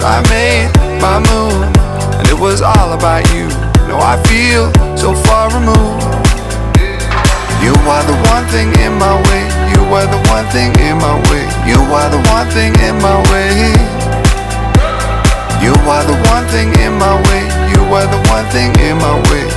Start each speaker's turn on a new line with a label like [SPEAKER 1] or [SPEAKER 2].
[SPEAKER 1] I made my move, and it was all about you. No, I feel so far removed. You are the one thing in my way. You are the one thing in my way. You are the one thing in my way. You are the one thing in my way. You are the one thing in my way.